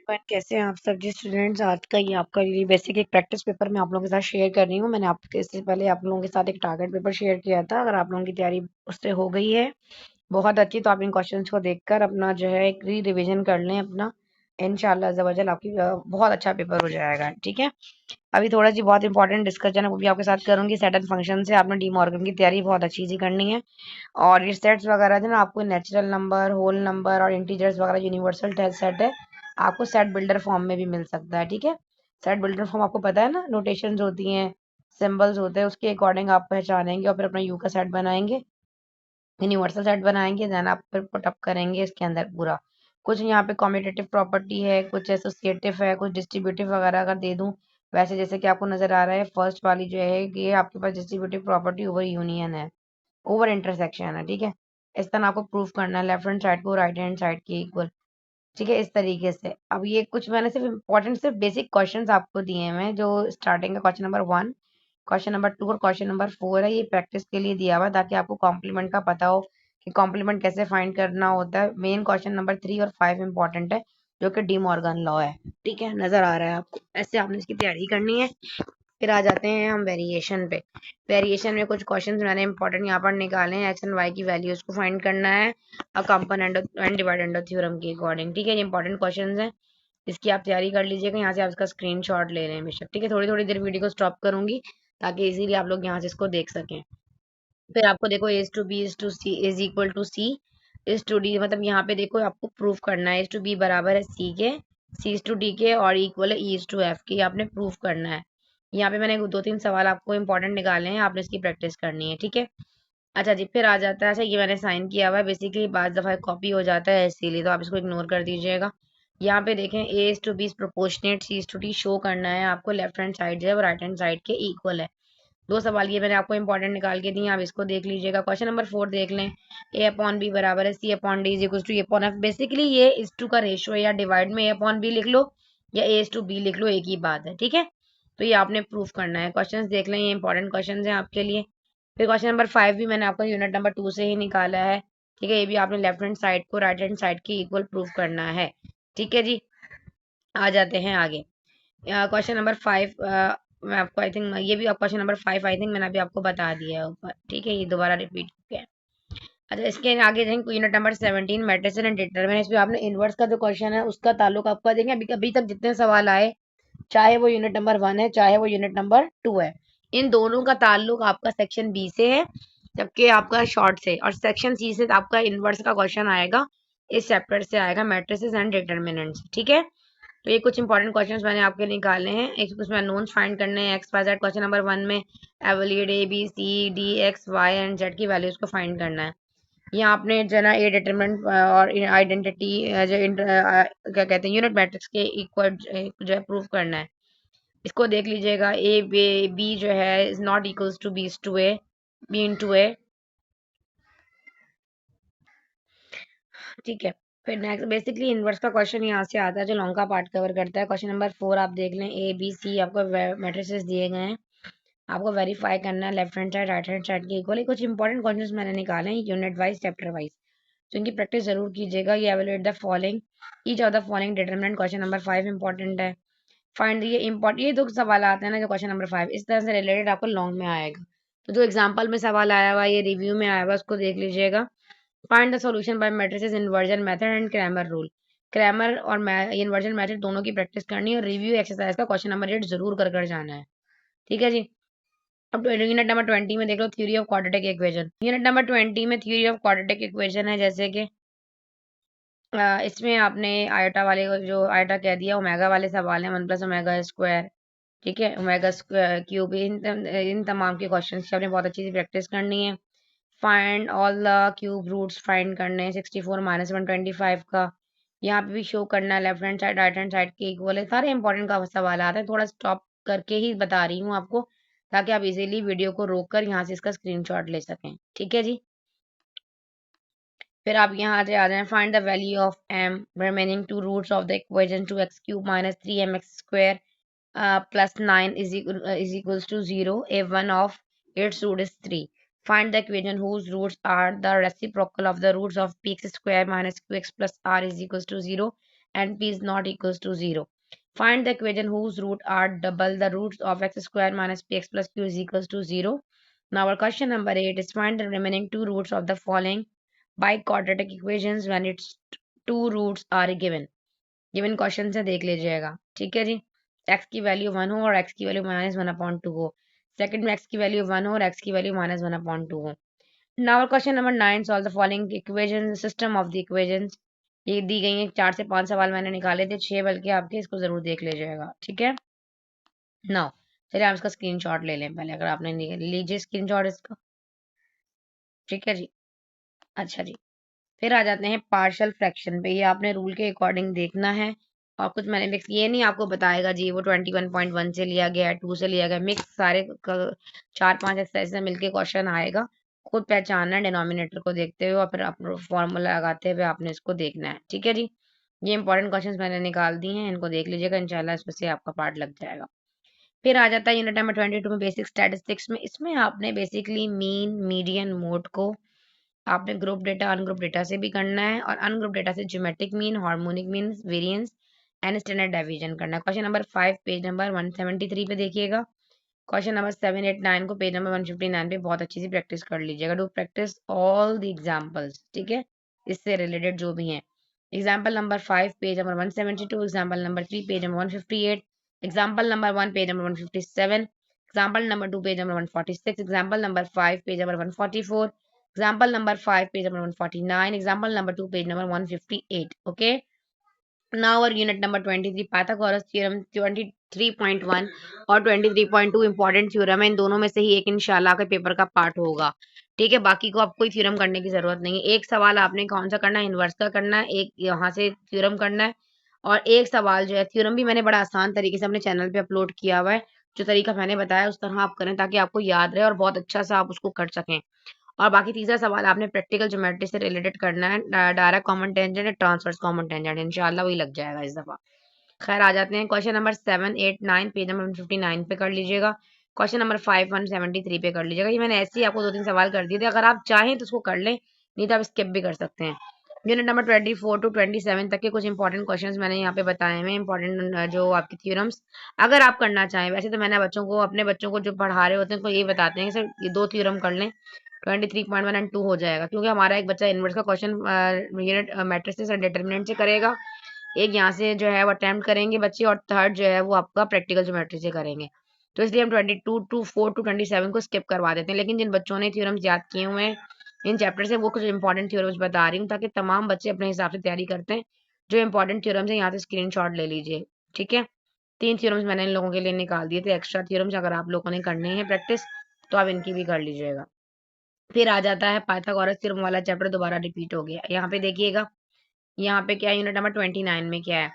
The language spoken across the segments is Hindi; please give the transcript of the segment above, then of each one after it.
एवरीवन, कैसे हैं आप सब जी स्टूडेंट्स। आज का ये आपका ये बेसिक एक प्रैक्टिस पेपर मैं आप लोगों के साथ शेयर कर रही हूँ। मैंने आपके इससे पहले आप लोगों के साथ एक टारगेट पेपर शेयर किया था। अगर आप लोगों की तैयारी उससे हो गई है बहुत अच्छी, तो आप इन क्वेश्चंस को देखकर अपना जो है एक रिविजन कर लें अपना। इंशाल्लाह अज़्ज़ा वजल आपकी बहुत अच्छा पेपर हो जाएगा। ठीक है, अभी थोड़ा सी बहुत इंपॉर्टेंट डिस्कशन है वो भी आपके साथ करूंगी। सेट एंड फंक्शन से आपने डी मॉर्गन की तैयारी बहुत अच्छी सी करनी है। और ये सेट्स वगैरह थे ना, आपको नेचुरल नंबर, होल नंबर और इंटीजर्स वगैरह यूनिवर्सल सेट है, आपको सेट बिल्डर फॉर्म में भी मिल सकता है। ठीक है, सेट बिल्डर फॉर्म आपको पता है ना, नोटेशंस होती हैं, सिंबल्स होते हैं, उसके अकॉर्डिंग आप पहचानेंगे और फिर अपना यू का सेट बनाएंगे, यूनिवर्सल सेट बनाएंगे, देन आप फिर पुटअप करेंगे इसके अंदर पूरा कुछ। यहाँ पे कॉम्यूटेटिव प्रॉपर्टी है, कुछ एसोसिएटिव है, कुछ डिस्ट्रीब्यूटिव वगैरह अगर दे दूं वैसे जैसे कि आपको नजर आ रहा है फर्स्ट वाली जो है ये आपके पास डिस्ट्रीब्यूटिव प्रॉपर्टी ओवर यूनियन है, ओवर इंटरसेक्शन है। ठीक है, इस तरह आपको प्रूफ करना है लेफ्ट हैंड साइड को राइट हैंड साइड के इक्वल। ठीक है, इस तरीके से। अब ये कुछ मैंने सिर्फ इंपॉर्टेंट सिर्फ बेसिक क्वेश्चंस आपको दिए हैं, जो स्टार्टिंग का क्वेश्चन नंबर 1, क्वेश्चन नंबर 2 और क्वेश्चन नंबर 4 है। ये प्रैक्टिस के लिए दिया हुआ है ताकि आपको कॉम्प्लीमेंट का पता हो कि कॉम्प्लीमेंट कैसे फाइंड करना होता है। मेन क्वेश्चन नंबर 3 और 5 इंपॉर्टेंट है, जो कि डी मॉर्गन लॉ है। ठीक है, नजर आ रहा है आपको, ऐसे आपने इसकी तैयारी करनी है। फिर आ जाते हैं हम वेरिएशन पे। वेरिएशन में कुछ क्वेश्चंस मैंने इंपॉर्टेंट यहाँ पर निकाले हैं। एक्स एंड वाई की वैल्यूज को फाइंड करना है a component and dividend theorem के अकॉर्डिंग। ठीक है, ये इंपॉर्टेंट क्वेश्चंस हैं, इसकी आप तैयारी कर लीजिएगा। यहाँ से आप इसका स्क्रीनशॉट ले लें बेशक। ठीक है, थोड़ी थोड़ी देर वीडियो को स्टॉप करूंगी ताकि इजीली आप लोग यहाँ से इसको देख सकें। फिर आपको देखो as to b is to c is equal to c is to d, मतलब यहाँ पे देखो आपको प्रूफ करना है एज टू बी बराबर है सी के, सी इज टू डी के, और इक्वल है ई इज टू एफ के। आपने प्रूफ करना है। यहाँ पे मैंने 2-3 सवाल आपको इंपॉर्टेंट निकाले हैं, आपने इसकी प्रैक्टिस करनी है। ठीक है, अच्छा जी, फिर आ जाता है, अच्छा ये मैंने साइन किया हुआ है, बेसिकली बाज दफा कॉपी हो जाता है इसीलिए, तो आप इसको इग्नोर कर दीजिएगा। यहाँ पे देखें a is to b proportionate c is to d show करना है आपको, लेफ्ट हैंड साइड जो है वो राइट हैंड साइड के इक्वल है। दो सवाल ये मैंने आपको इंपॉर्टेंट निकाल के दिए, आप इसको देख लीजिएगा। क्वेश्चन नंबर 4 देख लें, ए अपॉन बी बराबर है c upon d is equal to a upon f. Basically ये इस टू का रेशियो है, या डिवाइड में ए अपॉन बी लिख लो या ए इज टू बी लिख लो, एक ही बात है। ठीक है, तो ये आपने प्रूफ करना है। क्वेश्चन देख लें, ये इंपॉर्टेंट क्वेश्चन है आपके लिए। फिर क्वेश्चन नंबर 5 भी मैंने आपको यूनिट नंबर 2 से ही निकाला है। ठीक है, ये भी आपने लेफ्ट हैंड साइड को राइट हैंड साइड के इक्वल प्रूफ करना है। ठीक है जी, आ जाते हैं आगे। क्वेश्चन नंबर 5 मैं आपको आई थिंक ये भी क्वेश्चन नंबर 5 आई थिंक मैंने अभी आपको बता दिया है ऊपर। ठीक है, ये दोबारा रिपीट हो गया। अच्छा, इसके आगे जाएंगे unit number 17 matrices and determinant. इसमें आपने इनवर्स का जो क्वेश्चन है उसका ताल्लुक आपका देखें। अभी अभी तक जितने सवाल आए, चाहे वो यूनिट नंबर 1 है चाहे वो यूनिट नंबर 2 है, इन दोनों का ताल्लुक आपका सेक्शन बी से है, जबकि आपका शॉर्ट से, और सेक्शन सी से आपका इनवर्स का क्वेश्चन आएगा, इस चैप्टर से आएगा मैट्रिसेस एंड डिटरमिनेंट्स। ठीक है, तो ये कुछ इंपॉर्टेंट क्वेश्चंस मैंने आपके निकाले हैं। एक उसमें नोन्स फाइंड करने हैं, x y z. Question number 1 में evaluate a b c d x y and z की वैल्यूज को फाइंड करना है। यहाँ आपने जना ए डिटरमिनेंट और आइडेंटिटी जो क्या कहते हैं यूनिट मैट्रिक्स के इक्वल जो है प्रूव करना है। इसको देख लीजिएगा, ए बी जो है is not equals to b to a, b into a. ठीक है, फिर नेक्स्ट बेसिकली इनवर्स का क्वेश्चन यहाँ से आता है जो लॉन्ग का पार्ट कवर करता है। क्वेश्चन नंबर 4 आप देख लें, ए बी सी आपको मैट्रिसेस दिए गए हैं, आपको वेरीफाई करना है left hand side right hand side के इक्वल। कुछ इंपॉर्टेंट क्वेश्चंस मैंने निकाले हैं यूनिट वाइज चैप्टर वाइज, तो इनकी प्रैक्टिस जरूर कीजिएगा। ये evaluate the following each of the following determinant, question number 5 important है। फाइंड ये इंपॉर्टेंट, ये दो सवाल आते हैं ना जो क्वेश्चन नंबर 5 इस तरह से रिलेटेड आपको लॉन्ग में आएगा, तो जो एग्जाम्पल में सवाल आया हुआ ये रिव्यू में आया हुआ उसको देख लीजिएगा। Find the solution bye matrices inversion method and Cramer rule. Cramer और इन्वर्जन मेथड दोनों की प्रैक्टिस करनी है, और रिव्यू एक्सरसाइज का क्वेश्चन नंबर 8 जरूर कर कर जाना है। ठीक है जी, अब यूनिट नंबर 20 में देख लो, theory of quadratic equation. Unit number 20 में थ्योरी ऑफ क्वाड्रेटिक इक्वेशन है, जैसे कि इसमें आपने आयटा वाले जो आयटा कह दिया, ओमेगा वाले सवाल हैं, 1 प्लस ओमेगा स्क्वायर। ठीक है, ओमेगा क्यूब, इन तमाम के क्वेश्चन की आपने बहुत अच्छी सी प्रैक्टिस करनी है। Find all the cube roots find करने हैं 64 माइनस 125 का। यहाँ पे भी शो करना है left hand side right hand side के इक्वल है। सारे इंपॉर्टेंट का सवाल आते हैं, थोड़ा स्टॉप करके ही बता रही हूँ आपको ताकि आप इजीली वीडियो को रोक कर यहाँ से इसका स्क्रीनशॉट ले सकें। ठीक है जी, फिर आप यहाँ से आ जाए, find the value of m remaining two roots of the equation two x cube minus 3mx square plus 9 is equals to 0 if one of its root is 3. Find the equation whose roots are the reciprocal of the roots of px square minus qx plus r is equals to 0 and p is not equals to 0. Find the equation whose root are double the roots of x square minus px plus q is equals to 0. Now our question number 8 is find the remaining two roots of the following biquadratic equations when its two roots are given. Given question से देख लीजिएगा, ठीक है जी। x की वैल्यू 1 हो और x की वैल्यू -1/2 हो। सेकंड में x की वैल्यू 1 हो और x की वैल्यू -1/2 हो। Now question number 9 solve the following equation system of the equations. ये दी गई है 4 से 5 सवाल मैंने निकाले थे, 6 बल्कि आपके, इसको जरूर देख लीजिएगा, ठीक है। नाउ चलिए हम इसका स्क्रीनशॉट ले लें पहले, अगर आपने लीजिए स्क्रीनशॉट इसका, ठीक है जी। अच्छा जी, फिर आ जाते हैं पार्शियल फ्रैक्शन पे। ये आपने रूल के अकॉर्डिंग देखना है और कुछ मैंने मिक्स, ये नहीं आपको बताएगा जी वो 21.1 से लिया गया है, 2 से लिया गया, मिक्स सारे 4-5 एक्सरसाइज से मिलके क्वेश्चन आएगा। खुद पहचानना है डिनोमिनेटर को देखते हुए और फिर आप फॉर्मूला लगाते हुए आपने इसको देखना है, ठीक है जी। ये इंपॉर्टेंट क्वेश्चन मैंने निकाल दिए हैं, इनको देख लीजिएगा, इंशाल्लाह इसमें से आपका पार्ट लग जाएगा। फिर आ जाता है यूनिट नंबर 22 में बेसिक स्टैटिस्टिक्स में। इसमें आपने बेसिकली मीन, मीडियन, मोड को आपने ग्रुप डेटा, अनग्रुप डेटा से भी करना है और अनग्रुप डेटा से geometric mean, harmonic mean, variance and standard deviation करना है। क्वेश्चन नंबर 5 पेज नंबर 173 पे देखिएगा। क्वेश्चन नंबर 7, 8, 9 को पेज नंबर 159 पे बहुत अच्छी सी प्रैक्टिस कर लीजिएगा। Do practice all the examples, ठीक है, इससे रिलेटेड जो भी हैं। Example number 5 page number 172, example number 3 page number 158, example number 1 page number 157, example number 2 page number 146, example number 5 page number 144, example number 5 page number 149, example number 2 page number 158. Okay, now our unit number 23 Pythagoras theorem 23.1 और 23.2 इंपॉर्टेंट थ्योरम है। इन दोनों में से ही एक इंशाल्लाह के पेपर का पार्ट होगा, ठीक है। बाकी को आपको कोई थ्योरम करने की जरूरत नहीं है। एक सवाल आपने कौन सा करना है, इनवर्स का करना है, एक यहाँ से थ्योरम करना है और एक सवाल जो है थ्योरम भी मैंने बड़ा आसान तरीके से अपने चैनल पे अपलोड किया हुआ है। जो तरीका मैंने बताया उस तरह आप करें ताकि आपको याद रहे और बहुत अच्छा सा आप उसको कर सकें। और बाकी तीसरा सवाल आपने प्रैक्टिकल ज्योमेट्री से रिलेटेड करना है, direct common tangent, transverse common tangent, इंशाल्लाह वही लग जाएगा इस दफा। खैर आ जाते हैं क्वेश्चन नंबर 7, 8, 9 पेज नंबर 159 पे कर लीजिएगा। क्वेश्चन नंबर 5 173 पे कर लीजिएगा। ये मैंने ऐसे ही आपको 2-3 सवाल कर दिए थे, अगर आप चाहें तो उसको कर लें, नहीं तो आप स्किप भी कर सकते हैं। यूनिट नंबर 24 टू 27 तक के कुछ इंपॉर्टेंट क्वेश्चंस मैंने यहाँ पे बताए हुए, इंपॉर्टेंट जो आपके थ्योरम्स अगर आप करना चाहें। वैसे तो मैंने बच्चों को, अपने बच्चों को जो पढ़ा रहे होते हैं, तो ये बताते हैं कि सर ये 2 थ्योरम कर लें, 23.1 एंड 2 हो जाएगा, क्योंकि हमारा एक बच्चा इनवर्स का क्वेश्चन यूनिट मैट्रिसेस और डिटरमिनेंट से करेगा, एक यहाँ से जो है वो अटेम्प्ट करेंगे बच्चे, और थर्ड जो है वो आपका प्रैक्टिकल ज्योमेट्री से करेंगे। तो इसलिए हम 22 टू 27 को स्किप करवा देते हैं। लेकिन जिन बच्चों ने थ्योरम्स याद किए हुए हैं इन चैप्टर से, वो कुछ इंपॉर्टेंट थ्योरम्स बता रही हूँ ताकि तमाम बच्चे अपने हिसाब से तैयारी करते हैं। जो इंपॉर्टेंट थ्योरम्स है यहाँ से स्क्रीनशॉट ले लीजिए, ठीक है। 3 थ्योरम्स मैंने इन लोगों के लिए निकाल दिए थे, एक्स्ट्रा थ्योरम्स अगर आप लोगों ने करनी है प्रैक्टिस तो आप इनकी भी कर लीजिएगा। फिर आ जाता है पाइथागोरस थ्योरम वाला चैप्टर, दोबारा रिपीट हो गया। यहाँ पे देखिएगा, यहाँ पे क्या है, यूनिट नंबर 29 में क्या है,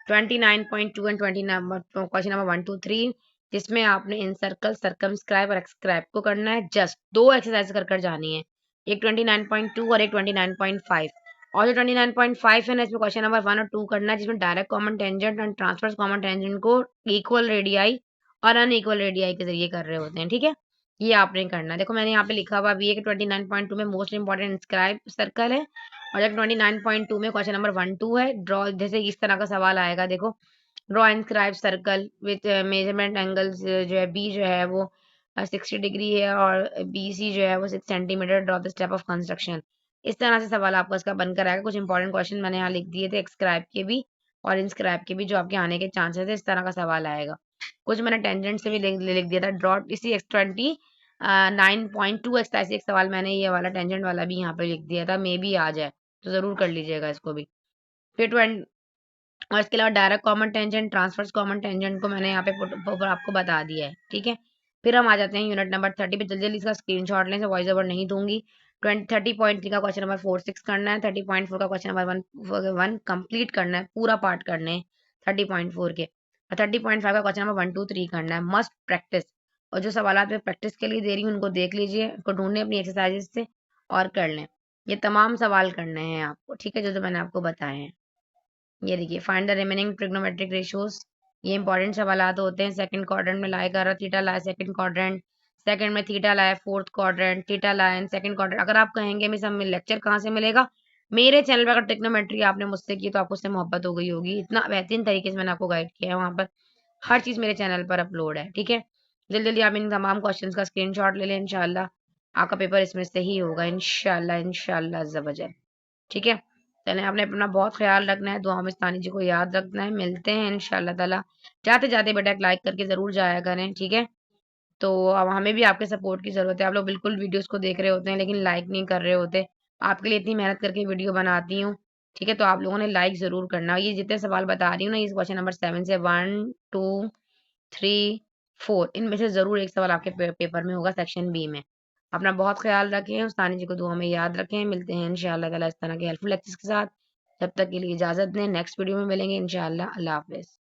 29.2 एंड 29 क्वेश्चन नंबर 1 2 3, जिसमें आपने इन सर्कल, सर्कमस्क्राइब और एक्सक्राइब को करना है। जस्ट 2 एक्सरसाइज कर कर जानी है, एक 29.2 और एक 29.5। और जो 29.5 है ना, इसमें क्वेश्चन नंबर 1 और 2 करना है, जिसमें डायरेक्ट कॉमन टेंजेंट और ट्रांसवर्स कॉमन टेंजेंट को इक्वल रेडियाई और अनइक्वल रेडियाई के जरिए कर रहे होते हैं, ठीक है। ये आपने करना है। देखो मैंने यहाँ पे लिखा हुआ भी है कि 29.2 में मोस्ट इंपॉर्टेंट इंस्क्राइब सर्कल है, और जब 29.2 में क्वेश्चन नंबर 1 2 है ड्रॉ, जैसे इस तरह का सवाल आएगा, देखो draw inscribe circle with measurement angles जो है बी जो है वो 60 डिग्री है और बी सी जो है वो 6 centimetre, draw the step of construction. इस तरह से सवाल आपका इसका बनकर आएगा। कुछ इंपॉर्टेंट क्वेश्चन मैंने यहाँ लिख दिए थे, एक्सक्राइब के भी और इंस्क्राइब के भी, जो आपके आने के चांसेस है। इस तरह का सवाल आएगा। कुछ मैंने टेंजेंट से भी लिख दिया था, ड्रॉट इसी X20 9.2 एक्स एक सवाल मैंने ये वाला टेंजेंट वाला भी यहाँ पे लिख दिया था, मे बी आ जाए तो जरूर कर लीजिएगा इसको भी। फिर 20 और इसके अलावा direct common tangent, transverse common tangent को मैंने यहाँ पे आपको बता दिया है, ठीक है। फिर हम आ जाते हैं यूनिट नंबर 30 पे, जल्दी जल्दी इसका स्क्रीनशॉट लें, वॉइस ओवर नहीं दूंगी। 30.3 का क्वेश्चन नंबर 4 6 करना है, 30.4 का क्वेश्चन नंबर 1 कंप्लीट करना है, पूरा पार्ट करने हैं 30.4 के, और 30.5 का क्वेश्चन नंबर 1 2 3 करना है। मस्ट प्रैक्टिस, और जो सवाल मैं प्रैक्टिस के लिए दे रही हूँ उनको देख लीजिए, उनको ढूंढने अपनी एक्सरसाइजेस से और कर लें। ये तमाम सवाल करने हैं आपको, ठीक है, जो मैंने आपको बताए हैं। ये देखिए, find the remaining trigonometric ratios, ये इंपॉर्टेंट सवाल होते हैं। सेकंड क्वाड्रेंट में लाए कर थीटा लाए सेकंड क्वाड्रेंट, सेकंड में थीटा लाए फोर्थ क्वाड्रेंट, थीटा लाए सेकंड क्वाड्रेंट। अगर आप कहेंगे मिस हमें लेक्चर कहाँ से मिलेगा, मेरे चैनल पर अगर ट्रिग्नोमेट्री आपने मुझसे की तो आपको उससे मोहब्बत हो गई होगी। इतना बेहतरीन तरीके से मैंने आपको गाइड किया है, वहाँ पर हर चीज़ मेरे चैनल पर अपलोड है, ठीक है? जल्दी जल्दी आप इन तमाम क्वेश्चंस का स्क्रीनशॉट ले लें, इंशाल्लाह आपका पेपर इसमें से ही होगा, इंशाल्लाह इंशाल्लाह अज़्ज़ा वजल, ठीक है? चलें, आपने अपना बहुत ख्याल रखना है, दुआ में तानी जी को याद रखना है। मिलते हैं इंशाल्लाह ताला। जाते जाते बेटा एक लाइक करके ज़रूर जाया करें, ठीक है? तो अब हमें भी आपके सपोर्ट की ज़रूरत है। आप लोग बिल्कुल वीडियोस को देख रहे होते हैं लेकिन लाइक नहीं कर रहे होते। आपके लिए इतनी मेहनत करके वीडियो बनाती हूँ, ठीक है? तो आप लोगों ने लाइक ज़रूर करना। ये जितने सवाल बता रही हूँ ना, ये क्वेश्चन नंबर 7 से 1, 2, 3, 4 इनमें से ज़रूर एक सवाल आपके पेपर में होगा सेक्शन बी में। अपना बहुत ख्याल रखें, उस्तानी जी को दुआ में याद रखें। मिलते हैं इंशाअल्लाह ताला इस तरह के हेल्पफुल लेक्चर्स के साथ। तब तक के लिए इजाज़त दें। नेक्स्ट वीडियो में मिलेंगे इंशाअल्लाह। अल्लाह हाफ़िज़।